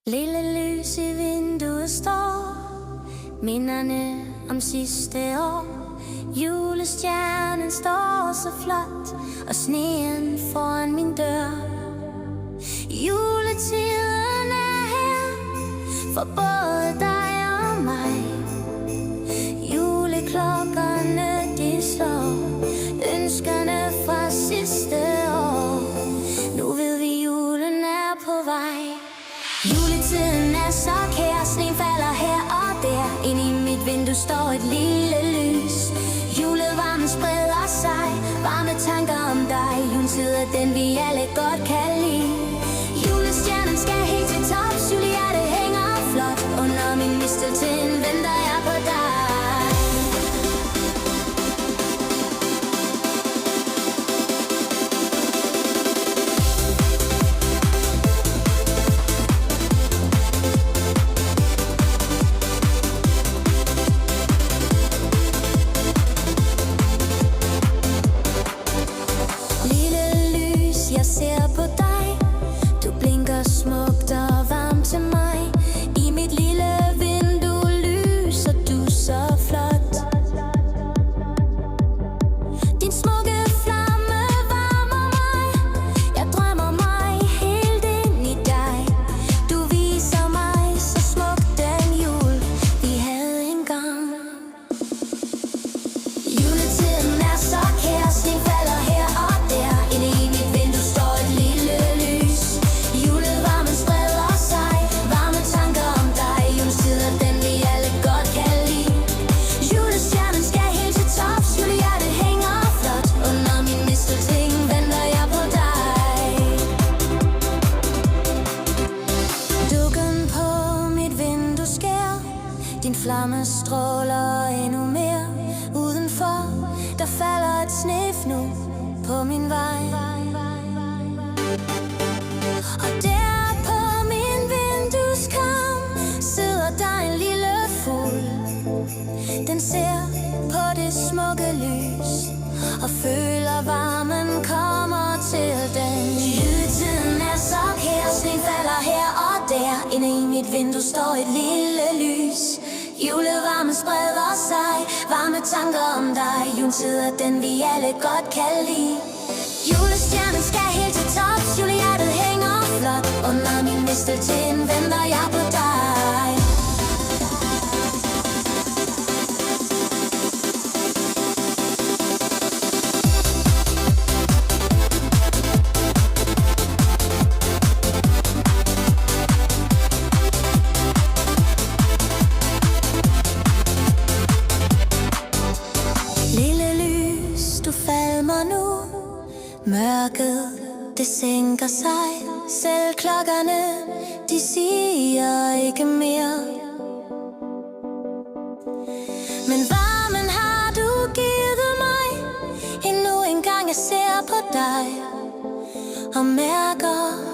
Lille lys i vinduet står minderne om sidste år. Julestjernen står så flot, og sneen foran min dør. Juletiden er her for både dig og mig. Juleklokkerne de slår ønskerne fra sidste år. Nu ved vi julen er på vej. Juletiden er så kær, sneen falder her og der. Ind i mit vindue står et lille lys. Julevarmen spreder sig, varme tanker om dig. Juletid er den vi alle godt kan lide. Julestjernen skal helt til tops, julehjerte hænger flot. Under min mistelten venter jeg på dig. Jeg ser på dig, du blinker smukt og varmt til mig. I mit lille vindue lyser du så flot. Din smukke flamme varmer mig. Jeg drømmer mig helt ind i dig. Du viser mig så smukt den jul vi havde engang. Juletiden er så kær, sneen falder her og der. Inde i mit vindue står et lille lys. Julevarmen spreder sig, varme tanker om dig. Juletid er den vi alle godt kan lide. Julestjernen skal helt til tops, julehjerte hænger flot. Under min mistelten venter jeg på dig. Dukken på mit vindue skær, din flamme stråler endnu mere. Udenfor, der falder et snefnu på min vej. Og der på min vindueskarm sidder der en lille fugl. Den ser på det smukke lys og føler varmen kommer til den. Juletiden er så kær, sneen falder her og der. Inde i mit vindue står et lille lys. Julevarmen spreder sig, varme tanker om dig. Juletid er den vi alle godt kan lide. Julestjernen skal helt til tops, julehjertet hænger flot. Under min mistelten venter jeg på dig. Lille lys, du falmer nu. Mørket, det sænker sig. Selv klokkerne, de siger ikke mere. Men varmen har du givet mig. Endnu en gang jeg ser på dig og mærker